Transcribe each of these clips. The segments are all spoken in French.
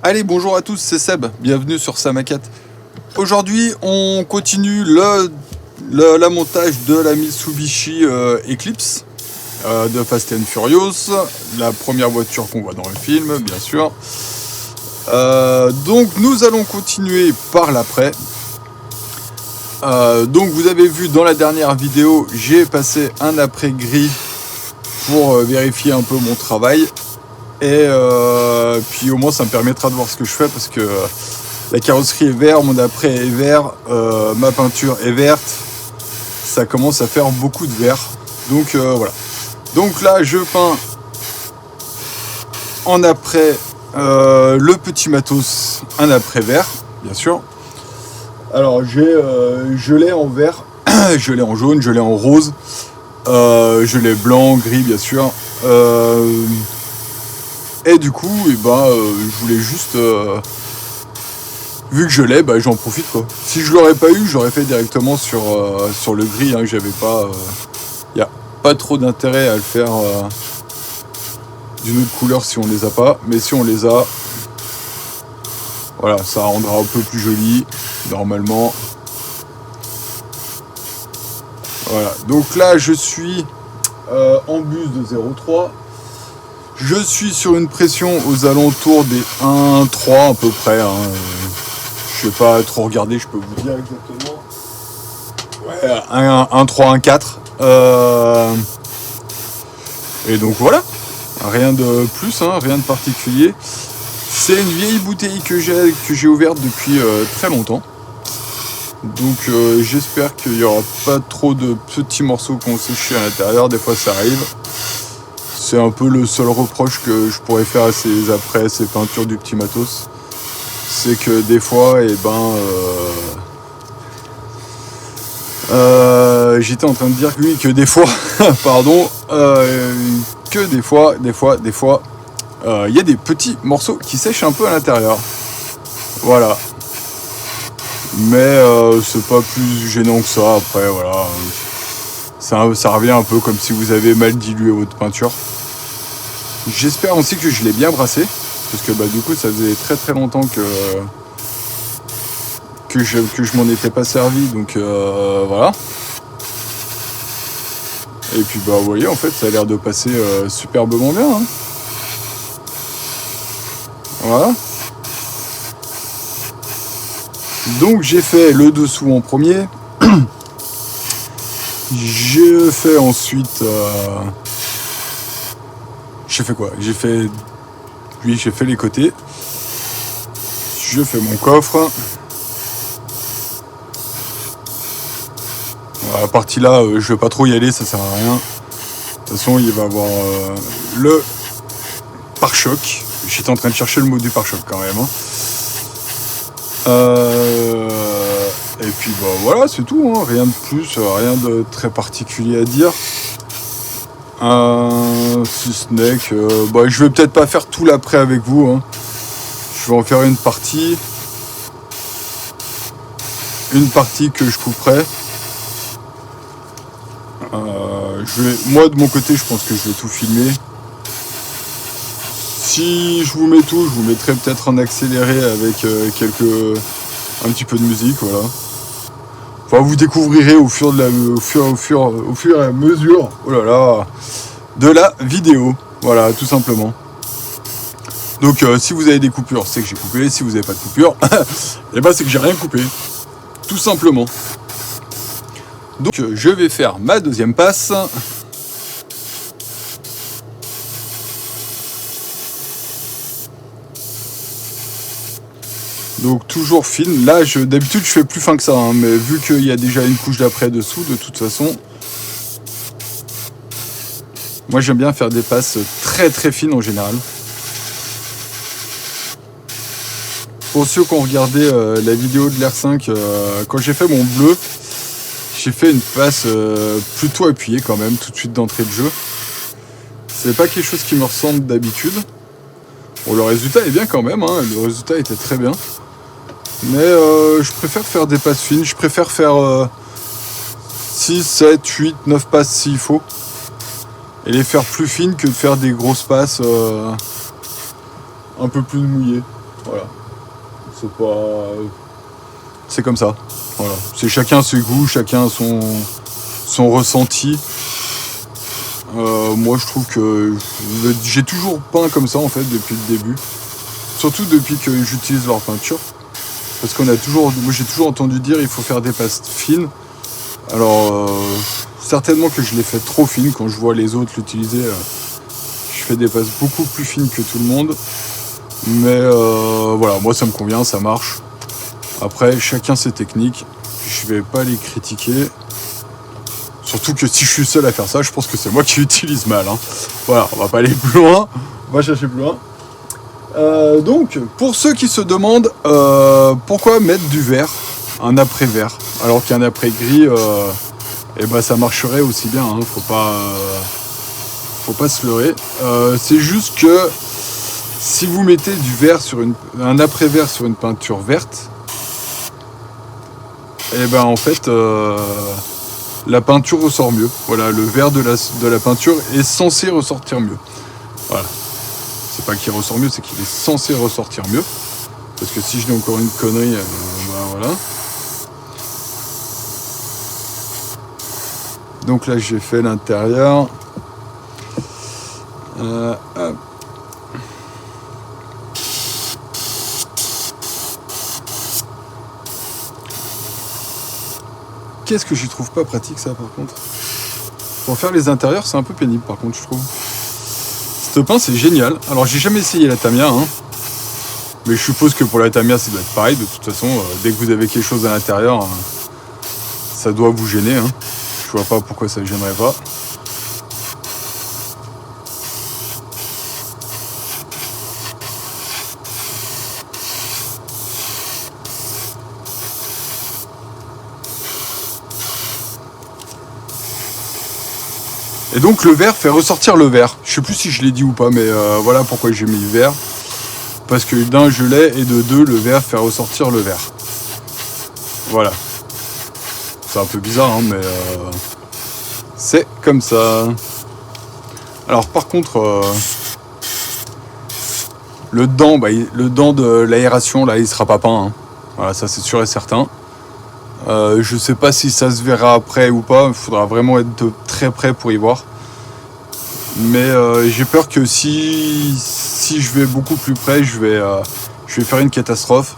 Allez, bonjour à tous, c'est Seb, bienvenue sur Sa Maquette. Aujourd'hui, on continue la montage de la Mitsubishi Eclipse de Fast and Furious, la première voiture qu'on voit dans le film, bien sûr. Donc, nous allons continuer par l'après. Donc, vous avez vu dans la dernière vidéo, j'ai passé un après gris pour vérifier un peu mon travail. Et puis au moins ça me permettra de voir ce que je fais parce que la carrosserie est verte, mon après est vert, ma peinture est verte. Ça commence à faire beaucoup de vert. Donc voilà. Donc là je peins en après le petit matos, un après vert, bien sûr. Alors je l'ai en vert, je l'ai en jaune, je l'ai en rose, je l'ai blanc, gris bien sûr. Et du coup, je voulais juste... vu que je l'ai, j'en profite quoi. Si je l'aurais pas eu, j'aurais fait directement sur le gris. Hein, j'avais pas... y a pas trop d'intérêt à le faire d'une autre couleur si on les a pas. Mais si on les a, voilà, ça rendra un peu plus joli, normalement. Voilà, donc là je suis en bus de 0,3. Je suis sur une pression aux alentours des 1,3 à peu près. Hein. Je ne vais pas trop regarder, je peux vous dire exactement. Ouais, 1,3, 1,4. Et donc voilà, rien de plus, hein, rien de particulier. C'est une vieille bouteille que j'ai ouverte depuis très longtemps. Donc j'espère qu'il n'y aura pas trop de petits morceaux qu'on séché à l'intérieur. Des fois ça arrive. C'est un peu le seul reproche que je pourrais faire à ces peintures du petit matos. C'est que des fois, j'étais en train de dire que des fois, pardon, que des fois, il y a des petits morceaux qui sèchent un peu à l'intérieur. Voilà. Mais c'est pas plus gênant que ça. Après, voilà. Ça revient un peu comme si vous avez mal dilué votre peinture. J'espère aussi que je l'ai bien brassé, parce que du coup ça faisait très très longtemps que je m'en étais pas servi, donc voilà. Et puis vous voyez, en fait ça a l'air de passer superbement bien. Hein. Voilà. Donc j'ai fait le dessous en premier. J'ai fait ensuite... J'ai fait quoi? J'ai fait les côtés. Je fais mon coffre. La partie là, je vais pas trop y aller, ça sert à rien. De toute façon, il va y avoir le pare-choc. J'étais en train de chercher le mot du pare-choc quand même. Hein. Et puis voilà, c'est tout. Hein. Rien de plus, rien de très particulier à dire. Si ce n'est que je vais peut-être pas faire tout l'après avec vous. Hein. Je vais en faire une partie que je couperai. Moi de mon côté, je pense que je vais tout filmer. Si je vous mets tout, je vous mettrai peut-être en accéléré avec un petit peu de musique, voilà. Enfin, vous découvrirez au fur et à mesure, oh là là, de la vidéo, voilà, tout simplement. Donc, si vous avez des coupures, c'est que j'ai coupé. Si vous n'avez pas de coupure, c'est que j'ai rien coupé, tout simplement. Donc, je vais faire ma deuxième passe. Donc toujours fine. Là, d'habitude, je fais plus fin que ça, hein, mais vu qu'il y a déjà une couche d'après dessous, de toute façon, moi j'aime bien faire des passes très très fines en général. Pour ceux qui ont regardé la vidéo de l'R5, quand j'ai fait mon bleu, j'ai fait une passe plutôt appuyée quand même, tout de suite d'entrée de jeu. C'est pas quelque chose qui me ressemble d'habitude. Bon, le résultat est bien quand même, hein, le résultat était très bien. Mais je préfère faire des passes fines, je préfère faire 6, 7, 8, 9 passes s'il faut. Et les faire plus fines que de faire des grosses passes un peu plus mouillées. Voilà. C'est pas... C'est comme ça. Voilà. C'est chacun ses goûts, chacun son ressenti. Moi je trouve que j'ai toujours peint comme ça en fait depuis le début. Surtout depuis que j'utilise leur peinture. Parce moi j'ai toujours entendu dire il faut faire des pastes fines. Alors certainement que je les fais trop fines quand je vois les autres l'utiliser. Je fais des pastes beaucoup plus fines que tout le monde. Mais voilà, moi ça me convient, ça marche. Après, chacun ses techniques. Je vais pas les critiquer. Surtout que si je suis seul à faire ça, je pense que c'est moi qui utilise mal. Hein. Voilà, on va pas aller plus loin. On va chercher plus loin. Donc, pour ceux qui se demandent pourquoi mettre du vert, un après vert, alors qu'un après gris, et ben ça marcherait aussi bien. Hein. Faut pas se leurrer. C'est juste que si vous mettez du vert un après vert sur une peinture verte, et ben en fait la peinture ressort mieux. Voilà, le vert de la peinture est censé ressortir mieux. Voilà. C'est pas qu'il ressort mieux, c'est qu'il est censé ressortir mieux. Parce que si je dis encore une connerie, ben voilà. Donc là j'ai fait l'intérieur. Hop. Qu'est-ce que j'y trouve pas pratique ça par contre. Pour faire les intérieurs c'est un peu pénible par contre je trouve. Cette pince c'est génial. Alors j'ai jamais essayé la Tamiya hein. Mais je suppose que pour la Tamiya ça doit être pareil. De toute façon dès que vous avez quelque chose à l'intérieur ça doit vous gêner hein. Je vois pas pourquoi ça ne gênerait pas. Et donc le vert fait ressortir le vert. Je sais plus si je l'ai dit ou pas, mais voilà pourquoi j'ai mis le vert. Parce que d'un je l'ai et de deux le vert fait ressortir le vert. Voilà. C'est un peu bizarre, hein, mais c'est comme ça. Alors par contre, le dent de l'aération là, il sera pas peint. Hein. Voilà, ça c'est sûr et certain. Je sais pas si ça se verra après ou pas, il faudra vraiment être de très près pour y voir. Mais j'ai peur que si je vais beaucoup plus près, je vais faire une catastrophe.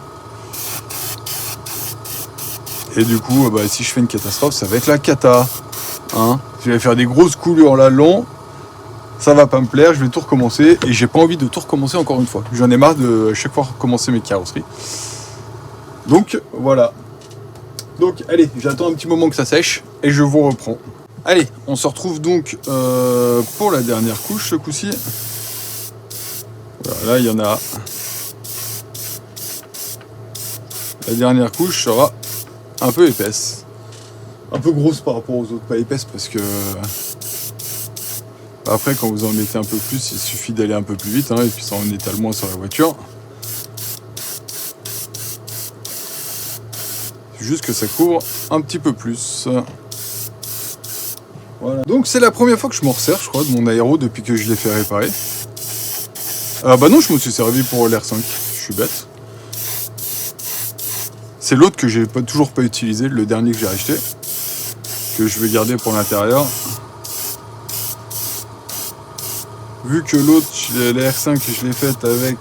Et du coup, si je fais une catastrophe, ça va être la cata. Hein, je vais faire des grosses coulures là long, ça va pas me plaire, je vais tout recommencer. Et j'ai pas envie de tout recommencer encore une fois. J'en ai marre de à chaque fois recommencer mes carrosseries. Donc voilà. Donc allez, j'attends un petit moment que ça sèche et je vous reprends. Allez, on se retrouve donc pour la dernière couche ce coup-ci. Voilà, là il y en a. La dernière couche sera un peu épaisse. Un peu grosse par rapport aux autres, pas épaisse parce que... Après quand vous en mettez un peu plus, il suffit d'aller un peu plus vite hein, et puis ça en étale moins sur la voiture. Juste que ça couvre un petit peu plus. Voilà. Donc c'est la première fois que je m'en resserre, je crois, de mon aéro depuis que je l'ai fait réparer. Bah non, je me suis servi pour l'R5, je suis bête. C'est l'autre que j'ai toujours pas utilisé, le dernier que j'ai acheté, que je vais garder pour l'intérieur. Vu que l'autre, la R5, je l'ai faite avec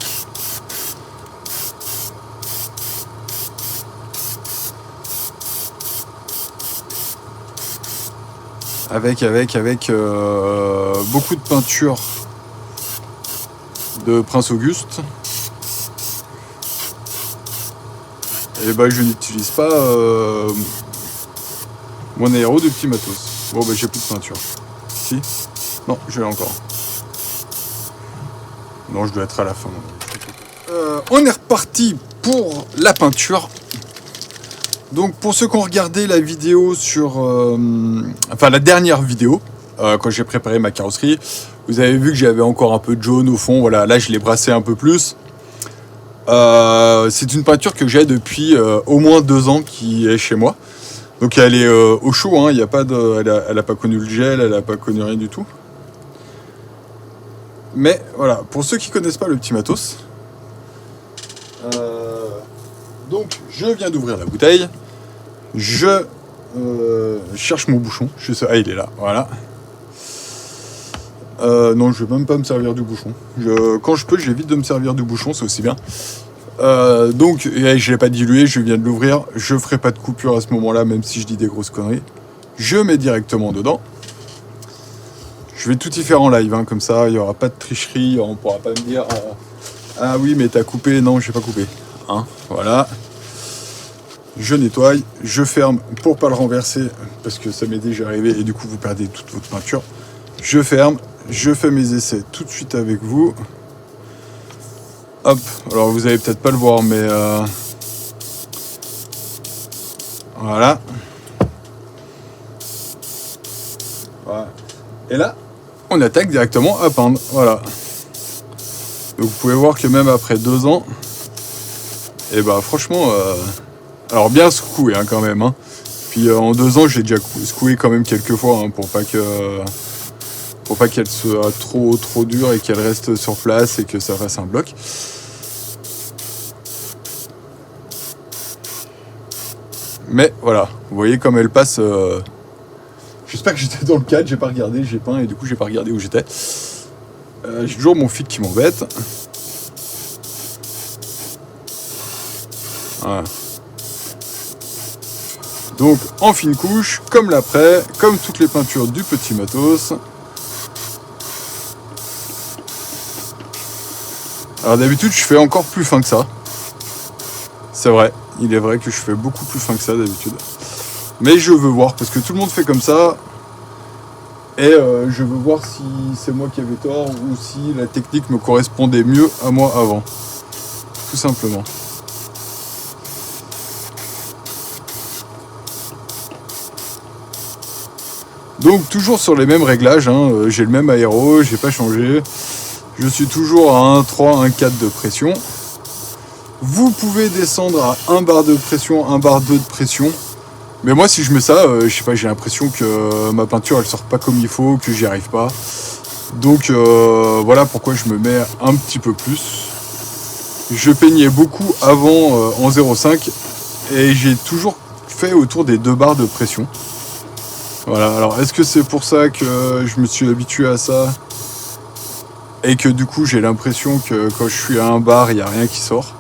beaucoup de peinture de Prince Auguste. Et je n'utilise pas mon aéro de petit matos. Bon j'ai plus de peinture. Si ? Non, je l'ai encore. Non, je dois être à la fin. On est reparti pour la peinture. Donc pour ceux qui ont regardé la vidéo la dernière vidéo, quand j'ai préparé ma carrosserie, vous avez vu que j'avais encore un peu de jaune au fond. Voilà, là je l'ai brassé un peu plus. C'est une peinture que j'ai depuis au moins 2 ans qui est chez moi. Donc elle est au chaud, hein, elle n'a pas connu le gel, elle n'a pas connu rien du tout. Mais voilà, pour ceux qui connaissent pas le petit matos, Donc je viens d'ouvrir la bouteille. Je cherche mon bouchon. Ah, il est là, voilà. Non, je vais même pas me servir du bouchon. Quand je peux, j'évite de me servir du bouchon, c'est aussi bien. Donc, je l'ai pas dilué, je viens de l'ouvrir. Je ferai pas de coupure à ce moment-là, même si je dis des grosses conneries. Je mets directement dedans. Je vais tout y faire en live, hein, comme ça, il n'y aura pas de tricherie. On pourra pas me dire ah oui, mais t'as coupé. Non, j'ai pas coupé. Hein, voilà. Je nettoie, je ferme pour pas le renverser, parce que ça m'est déjà arrivé et du coup vous perdez toute votre peinture. Je ferme, je fais mes essais tout de suite avec vous. Hop, alors vous allez peut-être pas le voir, mais voilà. Voilà. Et là, on attaque directement à peindre, voilà. Donc vous pouvez voir que même après 2 ans, et bah franchement, alors bien secoué hein, quand même. Hein. Puis en 2 ans, j'ai déjà secoué quand même quelques fois hein, pour pas qu'elle soit trop dure et qu'elle reste sur place et que ça fasse un bloc. Mais voilà, vous voyez comme elle passe. J'espère que j'étais dans le cadre, j'ai pas regardé, j'ai peint et du coup j'ai pas regardé où j'étais. J'ai toujours mon fil qui m'embête. Voilà. Donc en fine couche, comme l'après, comme toutes les peintures du petit matos. Alors d'habitude je fais encore plus fin que ça. C'est vrai, il est vrai que je fais beaucoup plus fin que ça d'habitude. Mais je veux voir, parce que tout le monde fait comme ça. Et je veux voir si c'est moi qui avais tort ou si la technique me correspondait mieux à moi avant. Tout simplement. Donc toujours sur les mêmes réglages, hein, j'ai le même aéro, j'ai pas changé. Je suis toujours à 1,3, 1,4 de pression. Vous pouvez descendre à 1 bar de pression, 1 bar 2 de pression. Mais moi si je mets ça, je sais pas, j'ai l'impression que ma peinture elle sort pas comme il faut, que j'y arrive pas. Donc voilà pourquoi je me mets un petit peu plus. Je peignais beaucoup avant en 0,5 et j'ai toujours fait autour des 2 bars de pression. Voilà, alors est-ce que c'est pour ça que je me suis habitué à ça et que du coup j'ai l'impression que quand je suis à 1 bar il n'y a rien qui sort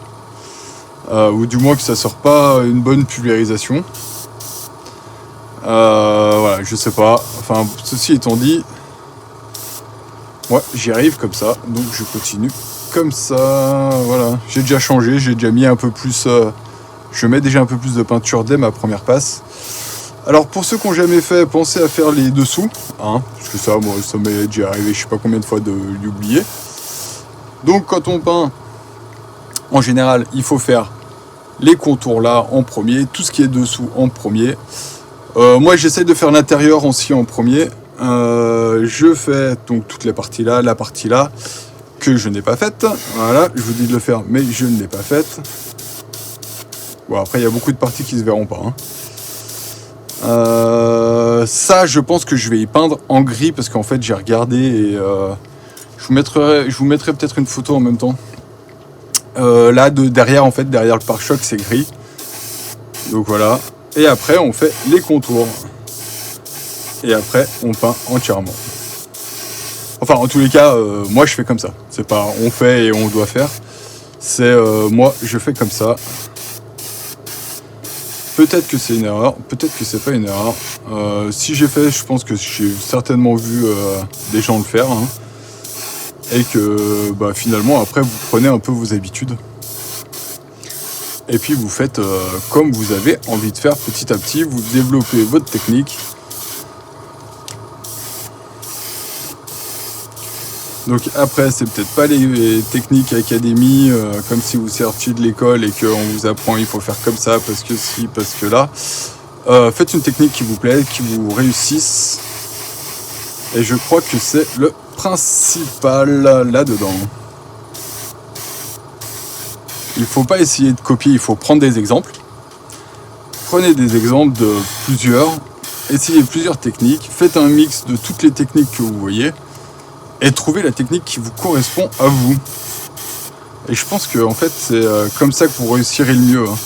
ou du moins que ça sort pas une bonne pulvérisation. Voilà, je sais pas, enfin ceci étant dit, moi j'y arrive comme ça, donc je continue comme ça, voilà, j'ai déjà changé, j'ai déjà mis un peu plus, je mets déjà un peu plus de peinture dès ma première passe. Alors pour ceux qui n'ont jamais fait, pensez à faire les dessous, hein, parce que ça, moi, ça m'est déjà arrivé je sais pas combien de fois de l'oublier. Donc quand on peint, en général, il faut faire les contours là en premier, tout ce qui est dessous en premier. Moi j'essaie de faire l'intérieur aussi en premier. Je fais donc toute la partie là, que je n'ai pas faite. Voilà, je vous dis de le faire, mais je ne l'ai pas faite. Bon après il y a beaucoup de parties qui se verront pas. Hein. Ça, je pense que je vais y peindre en gris parce qu'en fait, j'ai regardé et je vous mettrai peut-être une photo en même temps. Là, derrière, en fait, derrière le pare-choc, c'est gris. Donc voilà. Et après, on fait les contours. Et après, on peint entièrement. Enfin, en tous les cas, moi, je fais comme ça. C'est pas on fait et on doit faire. C'est moi, je fais comme ça. Peut-être que c'est une erreur, peut-être que c'est pas une erreur. Si j'ai fait, je pense que j'ai certainement vu des gens le faire. Hein, et que bah, finalement, après, vous prenez un peu vos habitudes. Et puis vous faites comme vous avez envie de faire petit à petit. Vous développez votre technique. Donc après, c'est peut-être pas les techniques académie, comme si vous sortiez de l'école et qu'on vous apprend il faut faire comme ça, parce que si, parce que là. Faites une technique qui vous plaît, qui vous réussisse. Et je crois que c'est le principal là-dedans. Il ne faut pas essayer de copier, il faut prendre des exemples. Prenez des exemples de plusieurs, essayez plusieurs techniques, faites un mix de toutes les techniques que vous voyez. Et trouvez la technique qui vous correspond à vous. Et je pense que en fait c'est comme ça que vous réussirez le mieux. Hein.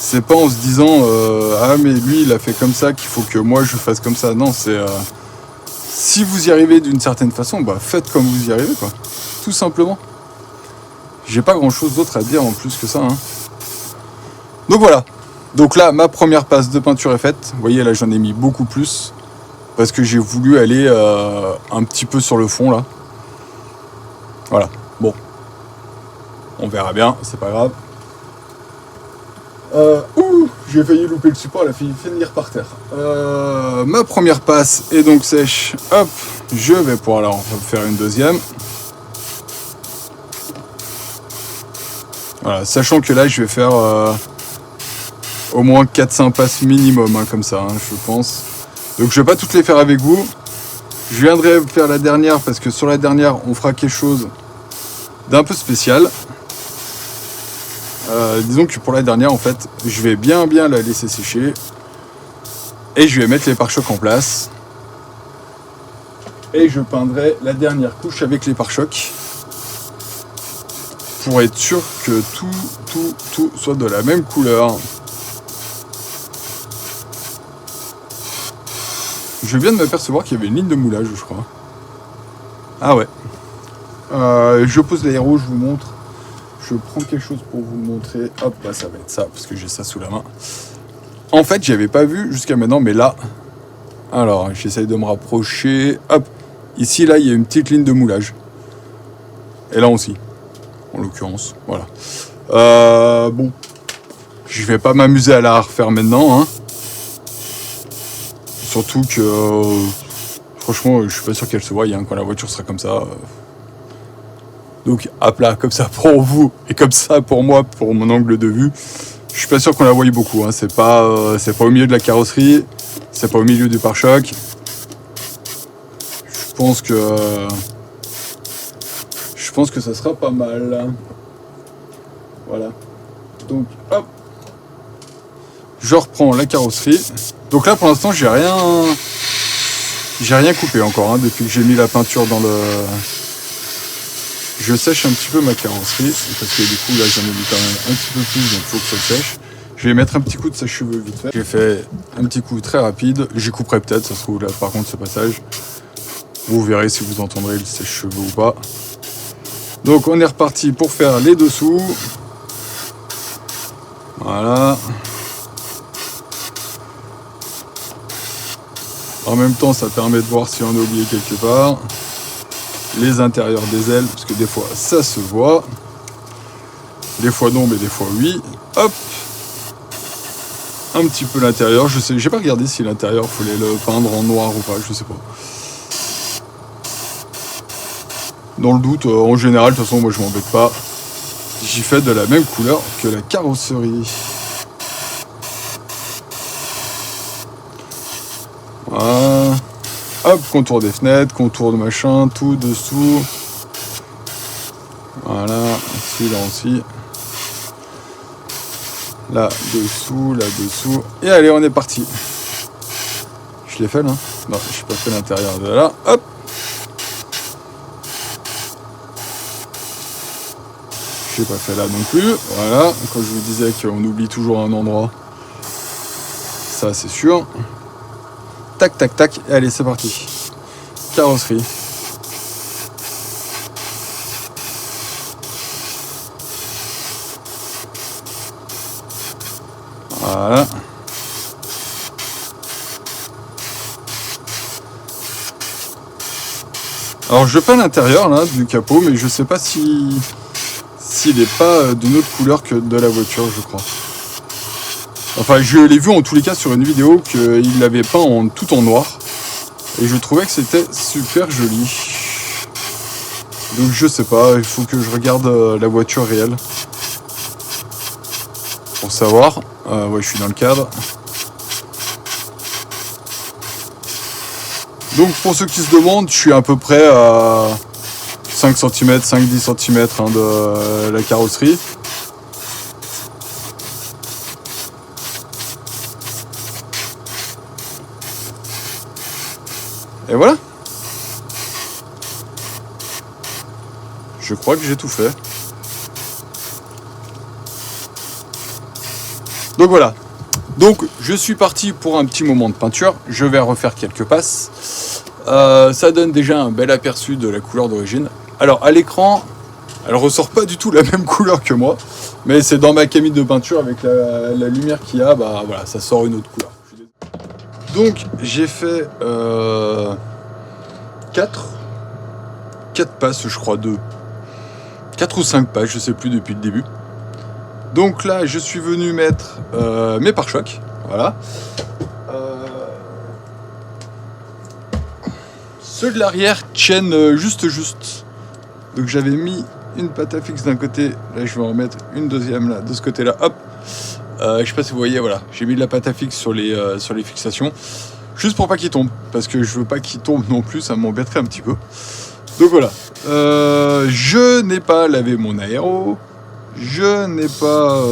C'est pas en se disant ah mais lui il a fait comme ça qu'il faut que moi je fasse comme ça. Non, c'est si vous y arrivez d'une certaine façon, bah faites comme vous y arrivez quoi. Tout simplement. J'ai pas grand chose d'autre à dire en plus que ça. Hein. Donc voilà. Donc là ma première passe de peinture est faite. Vous voyez là j'en ai mis beaucoup plus. Parce que j'ai voulu aller un petit peu sur le fond là. Voilà. Bon. On verra bien, c'est pas grave. J'ai failli louper le support, elle a failli finir par terre. Ma première passe est donc sèche. Hop, je vais pouvoir la faire une deuxième. Voilà, sachant que là je vais faire au moins 4-5 passes minimum, hein, comme ça, hein, je pense. Donc je vais pas toutes les faire avec vous. Je viendrai faire la dernière parce que sur la dernière on fera quelque chose d'un peu spécial. Disons que pour la dernière en fait je vais bien la laisser sécher et je vais mettre les pare-chocs en place et je peindrai la dernière couche avec les pare-chocs pour être sûr que tout soit de la même couleur. Je viens de m'apercevoir qu'il y avait une ligne de moulage, je crois. Ah ouais. Je pose l'aéro, je vous montre. Je prends quelque chose pour vous montrer. Hop, là ça va être ça, parce que j'ai ça sous la main. En fait, j'avais pas vu jusqu'à maintenant, mais là... Alors, j'essaye de me rapprocher. Hop, ici, là, il y a une petite ligne de moulage. Et là aussi, en l'occurrence. Voilà. Bon. Je vais pas m'amuser à la refaire maintenant, hein. Surtout que... franchement, je suis pas sûr qu'elle se voie, hein, quand la voiture sera comme ça... Donc à plat, comme ça pour vous et comme ça pour moi, pour mon angle de vue. Je suis pas sûr qu'on la voie beaucoup. Hein. C'est pas au milieu de la carrosserie, c'est pas au milieu du pare-choc. Je pense que ça sera pas mal. Voilà. Donc hop, je reprends la carrosserie. Donc là pour l'instant j'ai rien coupé encore hein, depuis que j'ai mis la peinture dans le. Je sèche un petit peu ma carrosserie, parce que du coup là j'en ai mis quand même un petit peu plus, donc il faut que ça sèche. Je vais mettre un petit coup de sèche-cheveux vite fait. J'ai fait un petit coup très rapide, j'y couperai peut-être, ça se trouve là par contre ce passage. Vous verrez si vous entendrez le sèche-cheveux ou pas. Donc on est reparti pour faire les dessous. Voilà. En même temps ça permet de voir si on a oublié quelque part. Les intérieurs des ailes, parce que des fois ça se voit, des fois non mais des fois oui. Hop, un petit peu l'intérieur, je sais, j'ai pas regardé si l'intérieur fallait le peindre en noir ou pas, je sais pas. Dans le doute, en général, de toute façon moi je m'embête pas, j'y fais de la même couleur que la carrosserie. Voilà. Hop, contour des fenêtres, contour de machin, tout dessous. Voilà, ici, là aussi. Là, dessous. Et allez, on est parti. Je l'ai fait là? Non, je n'ai pas fait l'intérieur de là. Hop. Je n'ai pas fait là non plus. Voilà, quand je vous disais qu'on oublie toujours un endroit. Ça, c'est sûr. Tac, tac, tac. Et allez, c'est parti. Carrosserie. Voilà. Alors, je peins l'intérieur là du capot, mais je sais pas s'il n'est pas d'une autre couleur que de la voiture, je crois. Enfin, je l'ai vu en tous les cas sur une vidéo qu'il l'avait peint tout en noir. Et je trouvais que c'était super joli. Donc je sais pas, il faut que je regarde la voiture réelle. Pour savoir. Ouais, je suis dans le cadre. Donc pour ceux qui se demandent, je suis à peu près à 5 cm, 5-10 cm hein, de la carrosserie. Et voilà. Je crois que j'ai tout fait. Donc voilà. Donc je suis parti pour un petit moment de peinture. Je vais refaire quelques passes. Ça donne déjà un bel aperçu de la couleur d'origine. Alors à l'écran, elle ressort pas du tout la même couleur que moi. Mais c'est dans ma cabine de peinture avec la lumière qu'il y a, bah voilà, ça sort une autre couleur. Donc j'ai fait 4 passes, je crois, 4 ou 5 passes, je sais plus depuis le début. Donc là, je suis venu mettre mes pare-chocs, voilà. Ceux de l'arrière tiennent juste. Donc j'avais mis une Patafix d'un côté, là je vais en mettre une deuxième là, de ce côté-là, hop. Je sais pas si vous voyez, voilà, j'ai mis de la Patafix sur les fixations, juste pour pas qu'ils tombent, parce que je veux pas qu'ils tombent non plus, ça m'embêterait un petit peu. Donc voilà, je n'ai pas lavé mon aéro, je n'ai pas...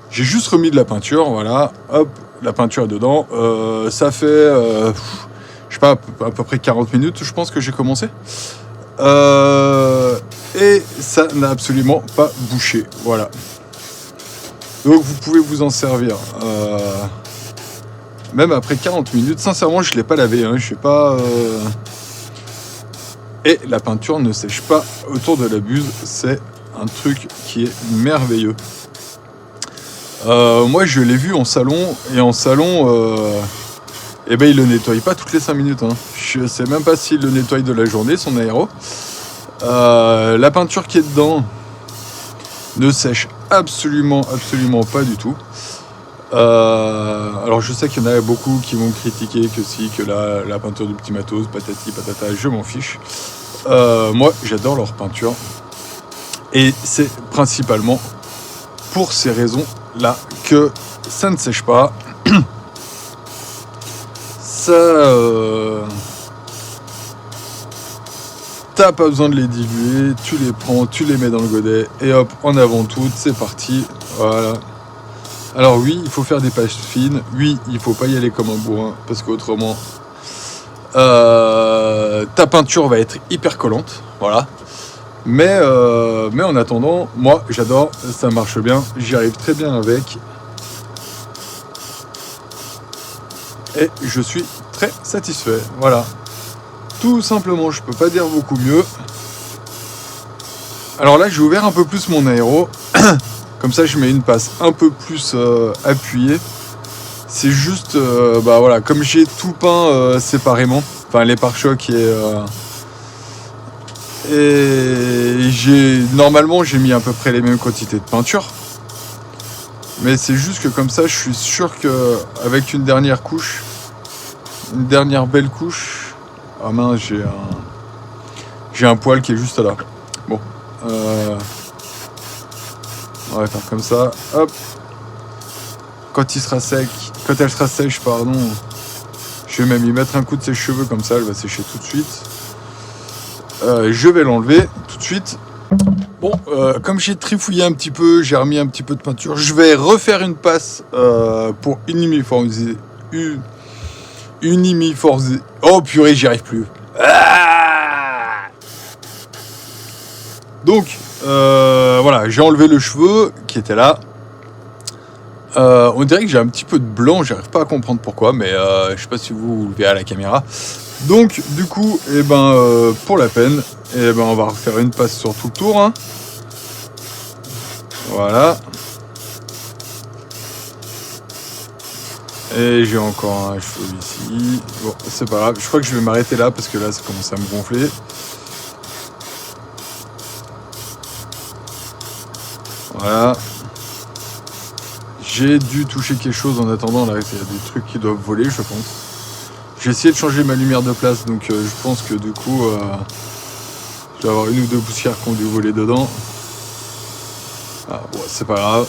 j'ai juste remis de la peinture, voilà, hop, la peinture est dedans, ça fait, je sais pas, à peu près 40 minutes, je pense que j'ai commencé. Et ça n'a absolument pas bouché, voilà. Donc vous pouvez vous en servir. Même après 40 minutes, sincèrement, je ne l'ai pas lavé, hein, je sais pas... Et la peinture ne sèche pas autour de la buse, c'est un truc qui est merveilleux. Moi je l'ai vu en salon, et en salon, eh ben, il le nettoie pas toutes les 5 minutes. Hein. Je sais même pas s'il le nettoie de la journée, son aéro. La peinture qui est dedans ne sèche absolument pas du tout. Alors je sais qu'il y en a beaucoup qui vont critiquer que si, que la peinture du petit matos, patati patata, je m'en fiche. Moi j'adore leur peinture. Et c'est principalement pour ces raisons-là que ça ne sèche pas. Ça... T'as pas besoin de les diluer, tu les prends, tu les mets dans le godet, et hop, en avant toutes, c'est parti. Voilà. Alors oui, il faut faire des pages fines, oui, il faut pas y aller comme un bourrin, parce qu'autrement, ta peinture va être hyper collante, voilà. Mais en attendant, moi j'adore, ça marche bien, j'y arrive très bien avec. Et je suis très satisfait, voilà. Tout simplement, je peux pas dire beaucoup mieux. Alors là, j'ai ouvert un peu plus mon aéro. Comme ça, je mets une passe un peu plus appuyée. C'est juste, bah voilà, comme j'ai tout peint séparément, enfin les pare-chocs et normalement j'ai mis à peu près les mêmes quantités de peinture. Mais c'est juste que comme ça, je suis sûr que avec une dernière belle couche. Ah mince, j'ai un poil qui est juste là. Bon, on va faire comme ça. Hop. Quand elle sera sèche, pardon, je vais même y mettre un coup de sèche-cheveux comme ça, elle va sécher tout de suite. Je vais l'enlever tout de suite. Bon, comme j'ai trifouillé un petit peu, j'ai remis un petit peu de peinture. Je vais refaire une passe pour uniformiser. Oh purée, j'y arrive plus. Donc voilà, j'ai enlevé le cheveu qui était là. On dirait que j'ai un petit peu de blanc, j'arrive pas à comprendre pourquoi, mais je sais pas si vous le verrez à la caméra. Donc du coup, pour la peine, on va refaire une passe sur tout le tour. Hein. Voilà. Et j'ai encore un cheveu ici. Bon, c'est pas grave. Je crois que je vais m'arrêter là parce que là, ça commence à me gonfler. Voilà. J'ai dû toucher quelque chose en attendant. Là, il y a des trucs qui doivent voler, je pense. J'ai essayé de changer ma lumière de place, donc je pense que du coup, je vais avoir une ou deux poussières qui ont dû voler dedans. Ah, bon, c'est pas grave.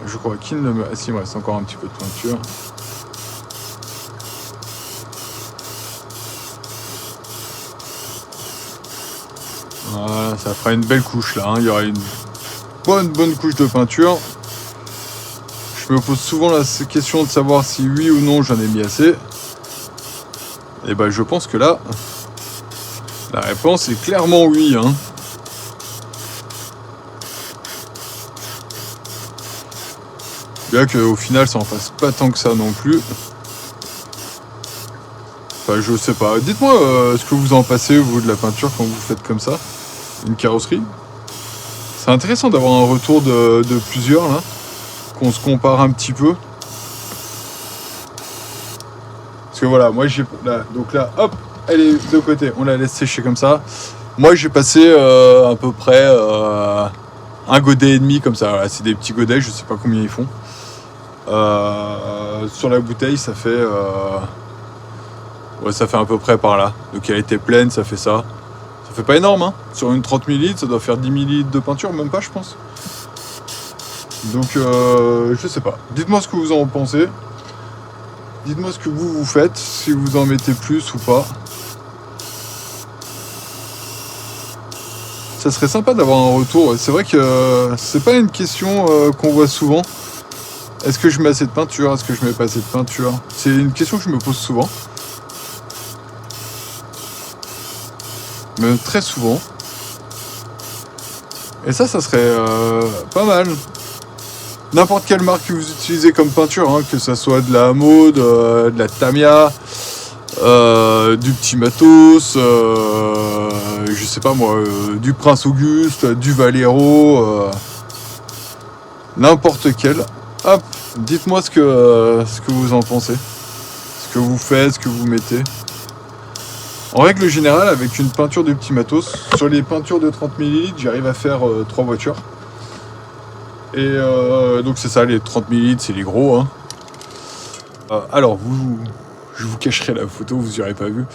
Je crois qu'il ne me... Ah si, il me reste encore un petit peu de peinture. Voilà, ça fera une belle couche là. Hein. Il y aura une bonne couche de peinture. Je me pose souvent la question de savoir si oui ou non j'en ai mis assez. Et ben je pense que là, la réponse est clairement oui. Hein. Bien qu'au final ça en fasse pas tant que ça non plus. Enfin je sais pas. Dites-moi ce que vous en pensez vous de la peinture quand vous faites comme ça. Une carrosserie. C'est intéressant d'avoir un retour de plusieurs là. Qu'on se compare un petit peu. Parce que voilà, moi j'ai... Là, donc là, hop, elle est de côté. On la laisse sécher comme ça. Moi j'ai passé à peu près un godet et demi comme ça. Voilà, c'est des petits godets, je sais pas combien ils font. Sur la bouteille ça fait... ouais, ça fait à peu près par là. Donc elle était pleine, ça fait ça. Ça fait pas énorme, hein. Sur une 30 ml, ça doit faire 10 ml de peinture, même pas, je pense. Donc, je sais pas. Dites-moi ce que vous en pensez. Dites-moi ce que vous faites, si vous en mettez plus ou pas. Ça serait sympa d'avoir un retour. C'est vrai que c'est pas une question qu'on voit souvent. Est-ce que je mets assez de peinture? Est-ce que je mets pas assez de peinture? C'est une question que je me pose souvent. Même très souvent. Et ça serait pas mal. N'importe quelle marque que vous utilisez comme peinture, hein, que ça soit de la Maude, de la Tamiya, du petit matos, je sais pas moi, du Prince Auguste, du Valero, n'importe quel. Hop, dites-moi ce que vous en pensez, ce que vous faites, ce que vous mettez. En règle générale, avec une peinture de petit matos, sur les peintures de 30 ml, j'arrive à faire 3 voitures. Et donc c'est ça, les 30 ml, c'est les gros. Hein. Alors, je vous cacherai la photo, vous n'y aurez pas vu.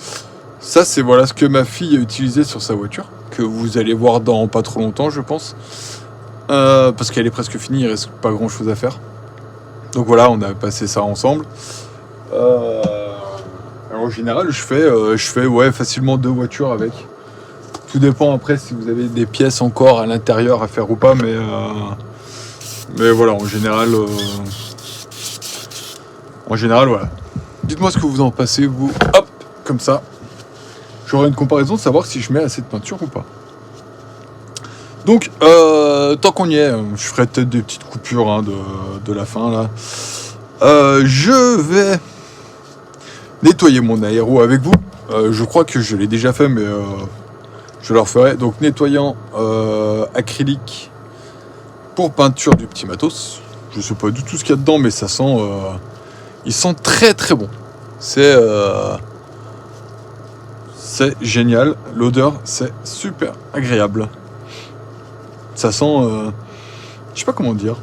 Ça, c'est voilà ce que ma fille a utilisé sur sa voiture, que vous allez voir dans pas trop longtemps, je pense. Parce qu'elle est presque finie, il reste pas grand chose à faire. Donc voilà, on a passé ça ensemble. Alors, en général, je fais ouais, facilement 2 voitures avec. Tout dépend après si vous avez des pièces encore à l'intérieur à faire ou pas, mais voilà, en général, voilà. Dites-moi ce que vous en pensez, vous. Hop, comme ça. J'aurai une comparaison de savoir si je mets assez de peinture ou pas. Donc, tant qu'on y est, je ferai peut-être des petites coupures hein, de la fin là. Je vais nettoyer mon aéro avec vous. Je crois que je l'ai déjà fait, mais je le referai. Donc, nettoyant acrylique pour peinture du petit matos. Je sais pas du tout ce qu'il y a dedans, mais ça sent... il sent très très bon. C'est génial. L'odeur, c'est super agréable. Ça sent... je sais pas comment dire.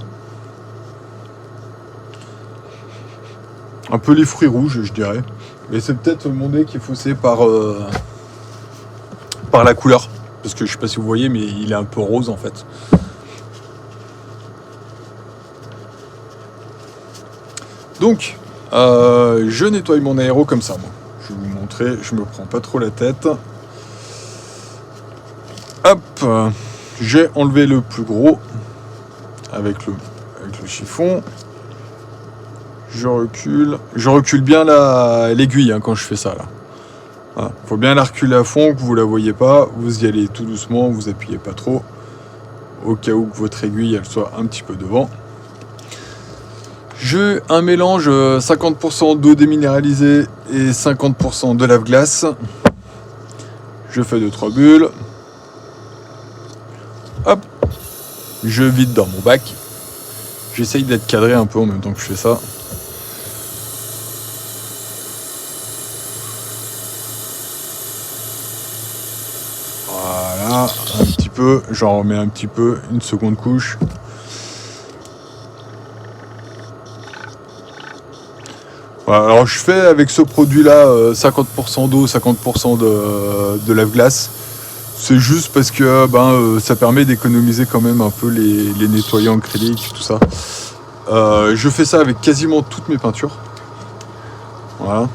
Un peu les fruits rouges, je dirais. Et c'est peut-être mon nez qui est faussé par la couleur. Parce que je sais pas si vous voyez, mais il est un peu rose en fait. Donc, je nettoie mon aéro comme ça, moi. Je vais vous montrer, je me prends pas trop la tête. Hop, j'ai enlevé le plus gros avec le chiffon. Je recule bien l'aiguille hein, quand je fais ça là. Voilà. Faut bien la reculer à fond, que vous la voyez pas. Vous y allez tout doucement, vous appuyez pas trop, au cas où que votre aiguille elle soit un petit peu devant. J'ai un mélange 50% d'eau déminéralisée et 50% de lave-glace. Je fais 2-3 bulles. Hop, je vide dans mon bac. J'essaye d'être cadré un peu en même temps que je fais ça. Voilà, un petit peu, j'en remets un petit peu, une seconde couche. Voilà, alors je fais avec ce produit-là 50% d'eau, 50% de lave-glace. C'est juste parce que ça permet d'économiser quand même un peu les nettoyants acryliques, tout ça. Je fais ça avec quasiment toutes mes peintures. Voilà.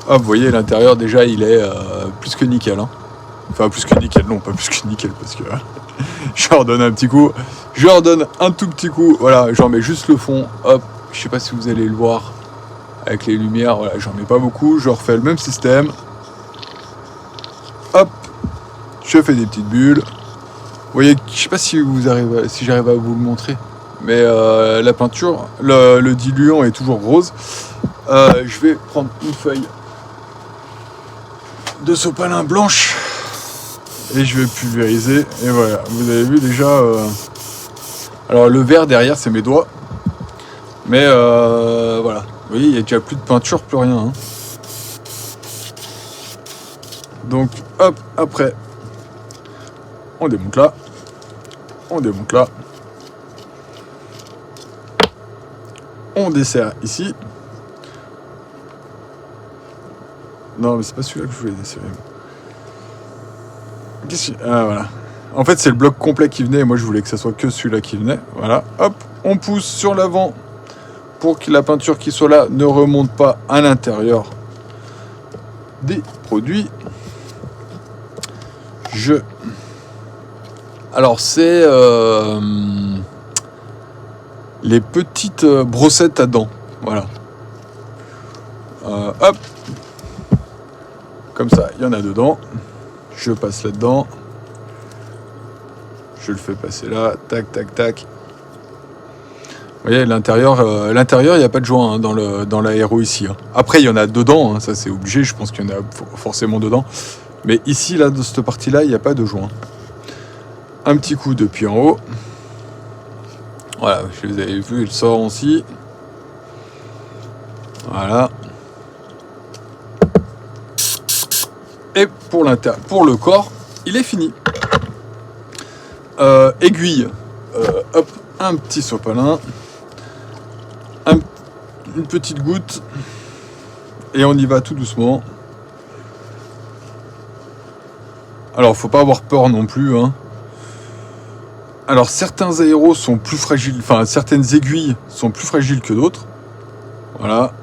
Ah, vous voyez, l'intérieur déjà il est plus que nickel. Hein. Enfin, plus que nickel, non, pas plus que nickel parce que je redonne un petit coup. Je redonne un tout petit coup. Voilà, j'en mets juste le fond. Hop, je sais pas si vous allez le voir avec les lumières. Voilà, j'en mets pas beaucoup. Je refais le même système. Hop, je fais des petites bulles. Vous voyez, je sais pas si j'arrive à vous le montrer. mais la peinture, le diluant est toujours rose. Je vais prendre une feuille de sopalin blanche et je vais pulvériser. Et voilà, vous avez vu déjà. Alors le vert derrière, c'est mes doigts, mais voilà. Vous voyez, il n'y a déjà plus de peinture, plus rien. Hein. Donc, hop, après, on démonte là, on démonte là, on dessert ici. Non, mais c'est pas celui-là que je voulais desserrer. Ah, voilà. En fait, c'est le bloc complet qui venait, et moi je voulais que ça soit que celui-là qui venait. Voilà, hop, on pousse sur l'avant pour que la peinture qui soit là ne remonte pas à l'intérieur des produits. Alors c'est les petites brossettes à dents, voilà. Hop, comme ça, il y en a dedans. Je passe là-dedans. Je le fais passer là, tac, tac, tac. Vous voyez, l'intérieur, il n'y a pas de joint hein, dans l'aéro ici. Hein. Après, il y en a dedans, hein, ça c'est obligé, je pense qu'il y en a forcément dedans. Mais ici, là, dans cette partie-là, il n'y a pas de joint. Un petit coup depuis en haut. Voilà, je vous avais vu, il sort aussi. Voilà. Et pour le corps, il est fini. Aiguille. Hop, un petit sopalin. Une petite goutte. Et on y va tout doucement. Alors, faut pas avoir peur non plus. Hein. Alors, certains aéros sont plus fragiles. Enfin, certaines aiguilles sont plus fragiles que d'autres. Voilà.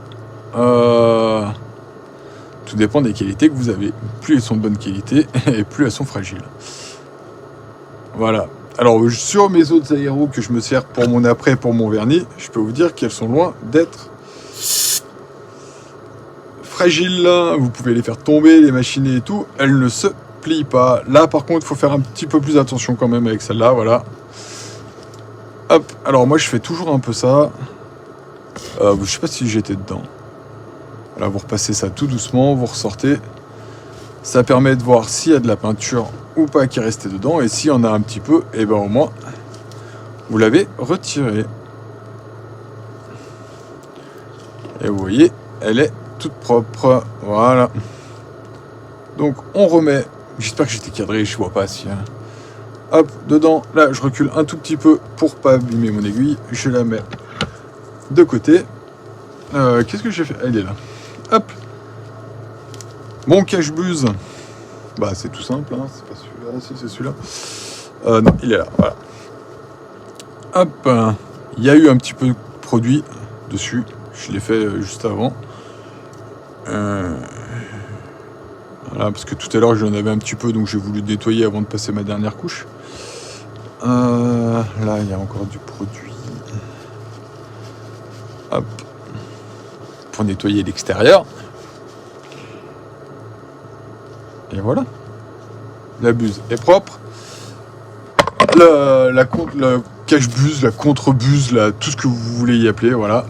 Tout dépend des qualités que vous avez. Plus elles sont de bonne qualité, et plus elles sont fragiles. Voilà. Alors, sur mes autres aéros que je me sers pour mon après, pour mon vernis, je peux vous dire qu'elles sont loin d'être fragiles. Vous pouvez les faire tomber, les machiner et tout. Elles ne se plient pas. Là, par contre, il faut faire un petit peu plus attention quand même avec celle-là. Voilà. Hop. Alors, moi, je fais toujours un peu ça. Je sais pas si j'étais dedans. Voilà, vous repassez ça tout doucement, vous ressortez. Ça permet de voir s'il y a de la peinture ou pas qui est restée dedans. Et s'il y en a un petit peu, et ben au moins, vous l'avez retiré. Et vous voyez, elle est toute propre. Voilà. Donc on remet. J'espère que j'étais cadré, je vois pas si. Hein. Hop, dedans. Là, je recule un tout petit peu pour pas abîmer mon aiguille. Je la mets de côté. Qu'est-ce que j'ai fait? Elle est là. Hop. Mon cache-buse. Bah c'est tout simple, hein. C'est pas celui-là, si c'est celui-là. Non, il est là, voilà. Hop. Il y a eu un petit peu de produit dessus. Je l'ai fait juste avant. Voilà, parce que tout à l'heure j'en avais un petit peu, donc j'ai voulu nettoyer avant de passer ma dernière couche. Là, il y a encore du produit. Hop. Pour nettoyer l'extérieur. Et voilà. La buse est propre. La cache-buse, la contre-buse, tout ce que vous voulez y appeler, voilà.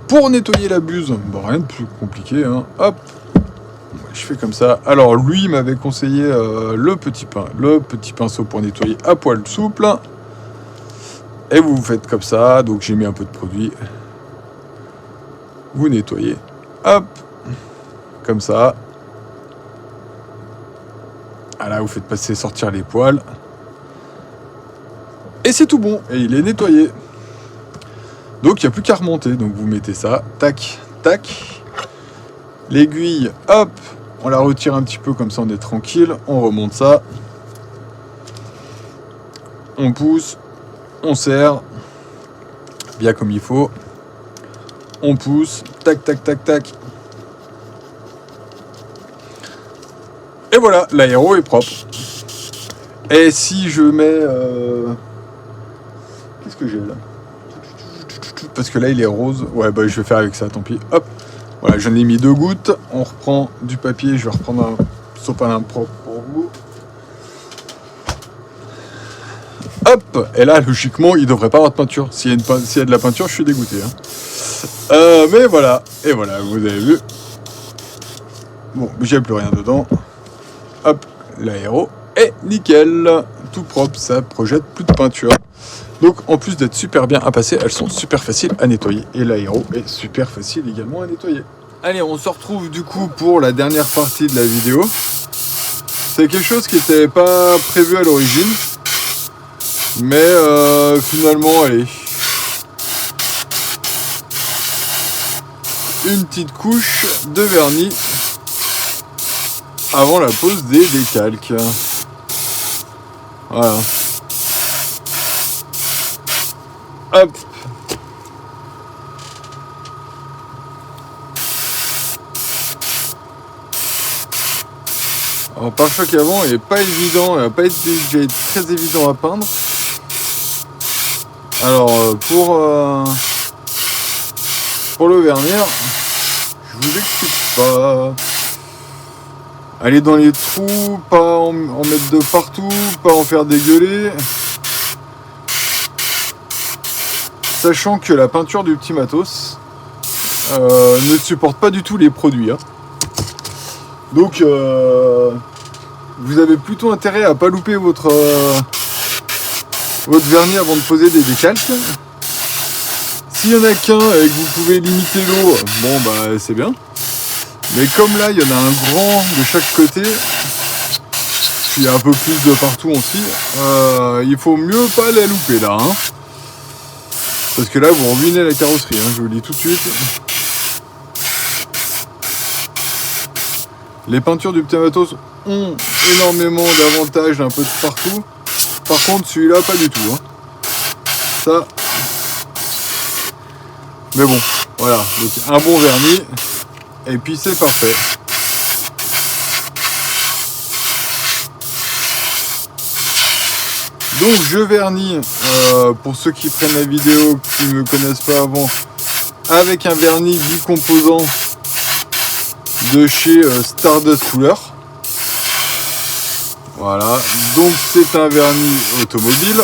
Pour nettoyer la buse, bon, rien de plus compliqué, hein. Hop. Je fais comme ça. Alors lui m'avait conseillé le petit pinceau pour nettoyer à poil souple. Et vous faites comme ça. Donc j'ai mis un peu de produit. Vous nettoyez. Hop. Comme ça. Voilà, vous faites sortir les poils. Et c'est tout bon. Et il est nettoyé. Donc il n'y a plus qu'à remonter. Donc vous mettez ça. Tac, tac. L'aiguille, hop. On la retire un petit peu, comme ça on est tranquille. On remonte ça. On pousse. On serre. Bien comme il faut. On pousse. Tac, tac, tac, tac. Et voilà, l'aéro est propre. Et si je mets... Qu'est-ce que j'ai là? Parce que là il est rose. Ouais, bah je vais faire avec ça, tant pis. Hop. Voilà, j'en ai mis 2 gouttes. On reprend du papier. Je vais reprendre un sopalin propre pour vous. Hop, et là, logiquement, il devrait pas avoir de peinture. S'il y a de la peinture, je suis dégoûté. Hein. Mais voilà, et voilà, vous avez vu. Bon, j'ai plus rien dedans. Hop, l'aéro est nickel. Tout propre, ça projette plus de peinture. Donc, en plus d'être super bien à passer, elles sont super faciles à nettoyer. Et l'aéro est super facile également à nettoyer. Allez, on se retrouve du coup pour la dernière partie de la vidéo. C'est quelque chose qui n'était pas prévu à l'origine. Mais finalement, allez. Une petite couche de vernis avant la pose des décalques. Voilà. Hop. Alors, pare-choc avant est pas évident, il n'a pas été très évident à peindre. Alors pour le vernir, je vous explique pas. Aller dans les trous, pas en mettre de partout, pas en faire dégueuler. Sachant que la peinture du petit matos ne supporte pas du tout les produits. Hein. Donc vous avez plutôt intérêt à pas louper votre vernis avant de poser des décalques. S'il y en a qu'un et que vous pouvez limiter l'eau, bon bah c'est bien. Mais comme là il y en a un grand de chaque côté, puis un peu plus de partout aussi, il faut mieux pas la louper là. Hein. Parce que là vous ruinez la carrosserie, hein, je vous le dis tout de suite. Les peintures du petit matos ont énormément d'avantages un peu de partout. Par contre celui-là pas du tout. Hein. Ça. Mais bon, voilà. Donc, un bon vernis. Et puis c'est parfait. Donc je vernis, pour ceux qui prennent la vidéo, qui ne me connaissent pas avant, avec un vernis bicomposant de chez Stardust Couleur. Voilà, donc c'est un vernis automobile.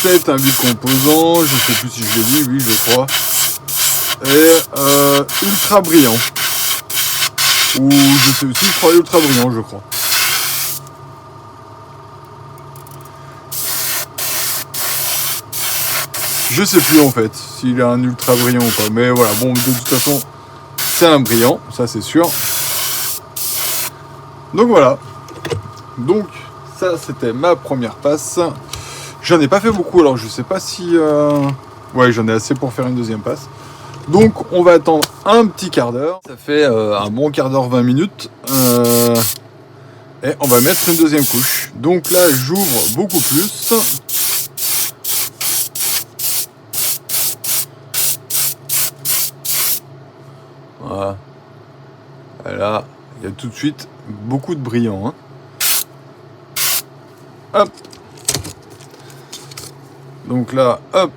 C'est un bicomposant, je sais plus si je l'ai dit, oui je crois. Et ultra brillant. Ou je sais aussi, je crois ultra brillant, je crois. Je sais plus en fait s'il est un ultra brillant ou pas. Mais voilà, bon de toute façon c'est un brillant, ça c'est sûr. Donc voilà. Donc ça c'était ma première passe. J'en ai pas fait beaucoup, alors je sais pas si... Ouais, j'en ai assez pour faire une deuxième passe. Donc on va attendre un petit quart d'heure. Ça fait un bon quart d'heure, 20 minutes. Et on va mettre une deuxième couche. Donc là j'ouvre beaucoup plus. Voilà. Là, il y a tout de suite beaucoup de brillant. Hein. Hop. Donc là, hop.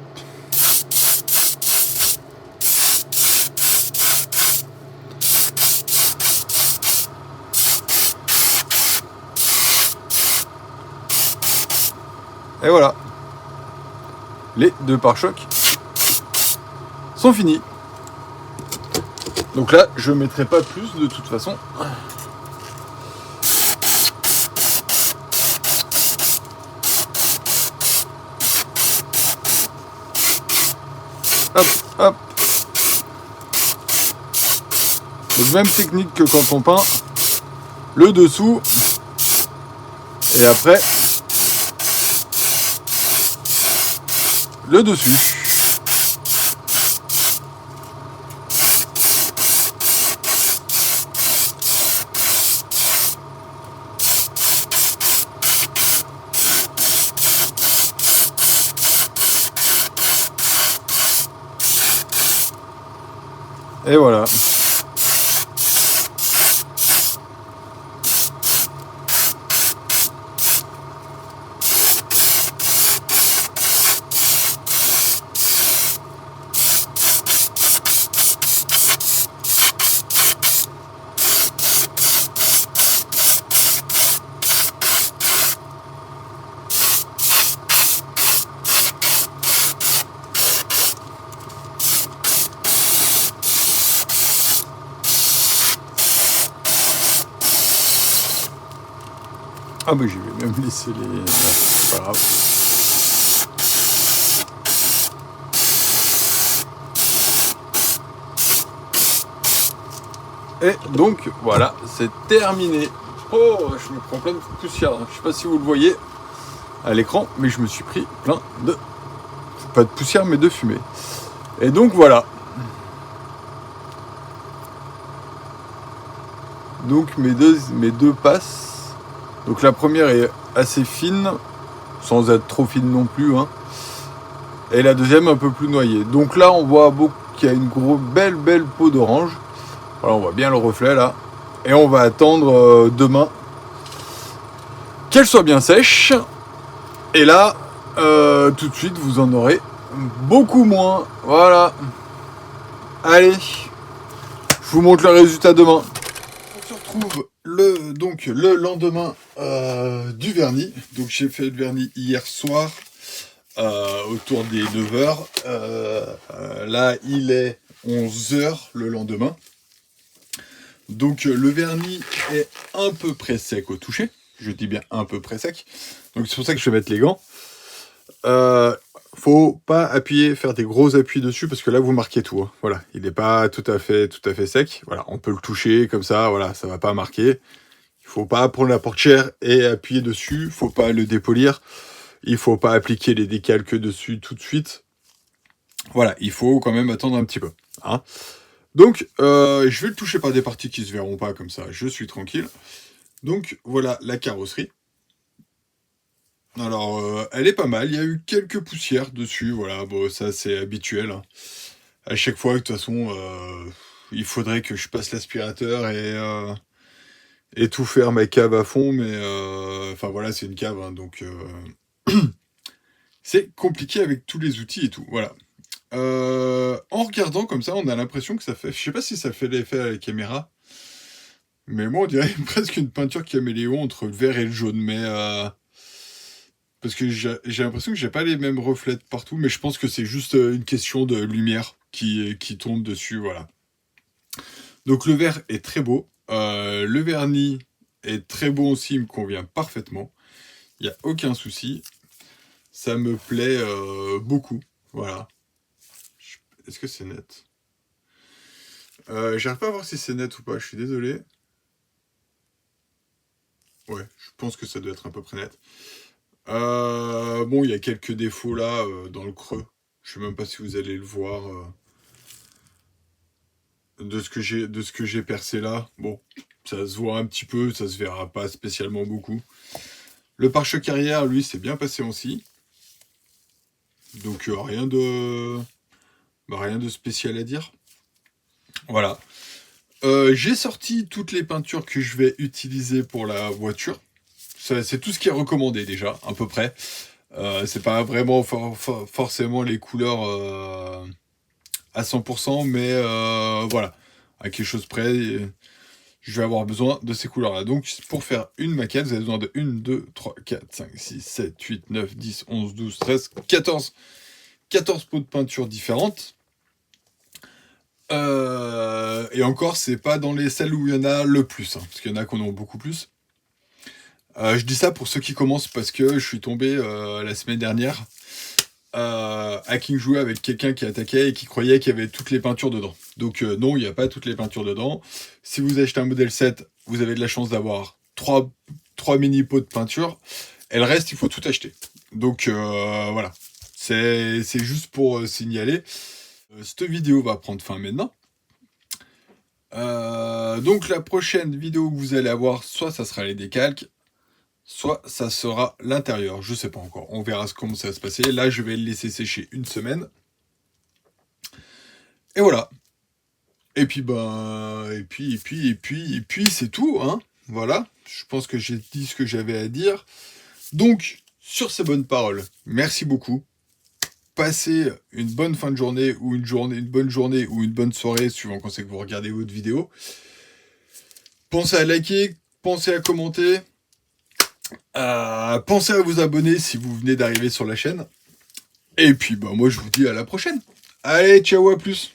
Et voilà. Les deux pare-chocs sont finis. Donc là, je ne mettrai pas plus de toute façon. Hop, hop. Donc même technique que quand on peint. Le dessous. Et après, le dessus. Et voilà. Ah bah je vais même laisser les... Ouais, c'est pas grave. Et donc voilà, c'est terminé. Oh, je me prends plein de poussière. Je sais pas si vous le voyez à l'écran, mais je me suis pris plein de... Pas de poussière, mais de fumée. Et donc voilà. Donc mes deux passes. Donc la première est assez fine, sans être trop fine non plus, hein. Et la deuxième un peu plus noyée. Donc là on voit qu'il y a une belle peau d'orange. Voilà, on voit bien le reflet là. Et on va attendre demain qu'elle soit bien sèche. Et là, tout de suite, vous en aurez beaucoup moins. Voilà. Allez, je vous montre le résultat demain. On se retrouve le lendemain du vernis. Donc j'ai fait le vernis hier soir autour des 9h. Là, il est 11h le lendemain. Donc le vernis est un peu près sec au toucher. Je dis bien un peu près sec. Donc c'est pour ça que je vais mettre les gants. Faut pas appuyer, faire des gros appuis dessus parce que là vous marquez tout. Hein. Voilà, il n'est pas tout à fait sec. Voilà, on peut le toucher comme ça. Voilà, ça va pas marquer. Il faut pas prendre la portière et appuyer dessus. Faut pas le dépolir. Il faut pas appliquer les décalques dessus tout de suite. Voilà, il faut quand même attendre un petit peu. Hein. Donc, je vais le toucher par des parties qui se verront pas comme ça. Je suis tranquille. Donc, voilà la carrosserie. Alors, elle est pas mal. Il y a eu quelques poussières dessus. Voilà, bon, ça c'est habituel. Hein. À chaque fois, de toute façon, il faudrait que je passe l'aspirateur et tout faire ma cave à fond. Mais, enfin voilà, c'est une cave. Hein, donc, c'est compliqué avec tous les outils et tout. Voilà. En regardant comme ça, on a l'impression que ça fait... Je sais pas si ça fait l'effet à la caméra. Mais moi, on dirait presque une peinture caméléon entre le vert et le jaune. Mais... parce que j'ai l'impression que j'ai pas les mêmes reflets partout. Mais je pense que c'est juste une question de lumière qui tombe dessus. Voilà. Donc le vert est très beau. Le vernis est très beau aussi. Il me convient parfaitement. Il n'y a aucun souci. Ça me plaît beaucoup. Voilà. Est-ce que c'est net? J'arrive pas à voir si c'est net ou pas, je suis désolé. Ouais, je pense que ça doit être à peu près net. Bon, il y a quelques défauts là, dans le creux. Je sais même pas si vous allez le voir. De ce que j'ai percé là. Bon, ça se voit un petit peu, ça se verra pas spécialement beaucoup. Le pare-choc arrière, lui, c'est bien passé aussi. Donc, rien de spécial à dire. Voilà. J'ai sorti toutes les peintures que je vais utiliser pour la voiture. C'est tout ce qui est recommandé déjà, à peu près. C'est pas vraiment forcément les couleurs à 100%, mais voilà. À quelque chose près, je vais avoir besoin de ces couleurs-là. Donc, pour faire une maquette, vous avez besoin de 1, 2, 3, 4, 5, 6, 7, 8, 9, 10, 11, 12, 13, 14. 14 pots de peinture différentes. Et encore, c'est pas dans les celles où il y en a le plus, hein, parce qu'il y en a qu'on en a beaucoup plus. Je dis ça pour ceux qui commencent parce que je suis tombé la semaine dernière à King jouer avec quelqu'un qui attaquait et qui croyait qu'il y avait toutes les peintures dedans. Donc non, il n'y a pas toutes les peintures dedans. Si vous achetez un modèle 7, vous avez de la chance d'avoir 3 mini pots de peinture. Et le reste, il faut tout acheter. Donc voilà, c'est juste pour signaler. Cette vidéo va prendre fin maintenant. Donc la prochaine vidéo que vous allez avoir, soit ça sera les décalques, soit ça sera l'intérieur. Je sais pas encore. On verra comment ça va se passer. Là, je vais le laisser sécher une semaine. Et voilà. Et puis c'est tout, hein. Voilà. Je pense que j'ai dit ce que j'avais à dire. Donc, sur ces bonnes paroles, merci beaucoup. Passez une bonne fin de journée ou une bonne journée ou une bonne soirée, suivant quand c'est que vous regardez votre vidéo. Pensez à liker, pensez à commenter, pensez à vous abonner si vous venez d'arriver sur la chaîne. Et puis, moi, je vous dis à la prochaine. Allez, ciao, à plus.